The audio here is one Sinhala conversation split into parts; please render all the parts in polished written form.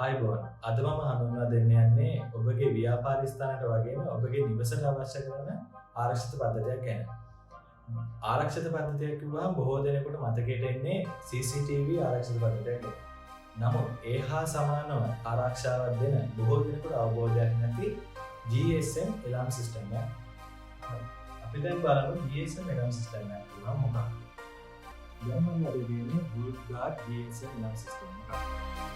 ආයිබෝන් අද මම හඳුන්වා දෙන්න යන්නේ ඔබගේ ව්‍යාපාර ස්ථානයට වගේම ඔබගේ නිවසට අවශ්‍ය කරන ආරක්ෂිත පද්ධතියක් ගැන. ආරක්ෂිත පද්ධතියක් කිව්වහම බොහෝ දෙනෙකුට මතකයට එන්නේ CCTV ආරක්ෂිත පද්ධතියක්. නමුත් ඒ හා සමානව ආරක්ෂාවක් දෙන බොහෝ දෙනෙකුට අවබෝධයක් නැති GSM alarm system එක. අපි දැන් බලමු GSM alarm system එක කිව්වම මොකක්ද? දැන් මම අරගෙන Woodguard GSM alarm system එක.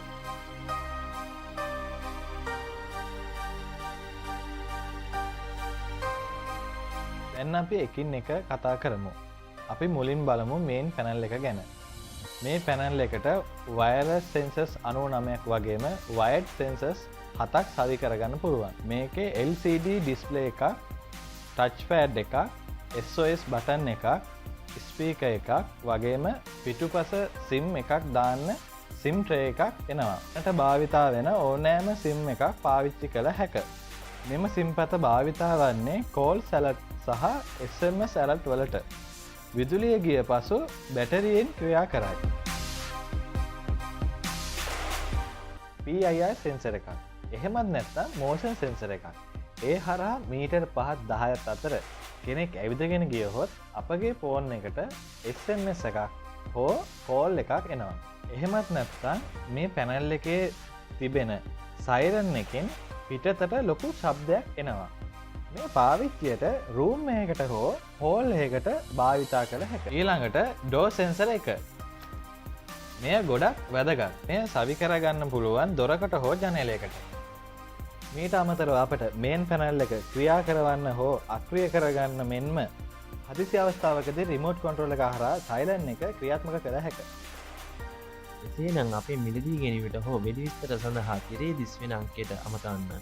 දැන් අපි එකින් එක කතා කරමු. අපි මුලින් බලමු මේන් පැනල් එක ගැන. මේ පැනල් එකට වයර්ලස් සෙන්සර්ස් 99ක් වගේම වයර්ඩ් සෙන්සර්ස් 7ක් සවි කරගන්න පුළුවන්. මේකේ LCD ඩිස්ප්ලේ එකක්, ටච් පෑඩ් එකක්, SOS බටන් එකක්, ස්පීකර් එකක් වගේම පිටුපස SIM එකක් දාන්න SIM tray එකක් එනවා. මට භාවිතා වෙන ඕනෑම SIM එකක් පාවිච්චි කළ හැක. මෙම SIM පත භාවිතා වන්නේ කෝල් සැලට් සහ SMS ඇලර්ට් වලට. විදුලිය ගිය පසු බැටරියෙන් ක්‍රියා කරයි. PIR සෙන්සර් එකක්. එහෙමත් නැත්නම් මෝෂන් සෙන්සර් එකක්. ඒ හරහා මීටර් 5-10ක් අතර කෙනෙක් ඇවිදගෙන ගියහොත් අපගේ ෆෝන් එකට SMS එකක් හෝ කෝල් එකක් එනවා. එහෙමත් නැත්නම් මේ පැනල් එකේ තිබෙන සයිරන් එකෙන් පිටතට ලොකු ශබ්දයක් එනවා. මේ පාවිච්චියට රූම් එකකට හෝ හෝල් එකකට භාවිතා කළ හැක. ඊළඟට ඩෝ සෙන්සර් එක. මෙය ගොඩක් වැදගත්. මෙය සවි කරගන්න පුළුවන් දොරකට හෝ ජනේලයකට. මීට අමතරව අපට මේන් පැනල් එක ක්‍රියා කරවන්න හෝ අක්‍රිය කරගන්න මෙන්ම හදිසි අවස්ථාවකදී රිමෝට් කන්ට්‍රෝල් එක හරහා සයිලන්ට් එක ක්‍රියාත්මක කළ හැකියි. එසේනම් අපේ මිලදී ගැනීමට හෝ මිලි විස්තර සඳහා තිරේ දිස්වෙන අංකයට අමතන්න.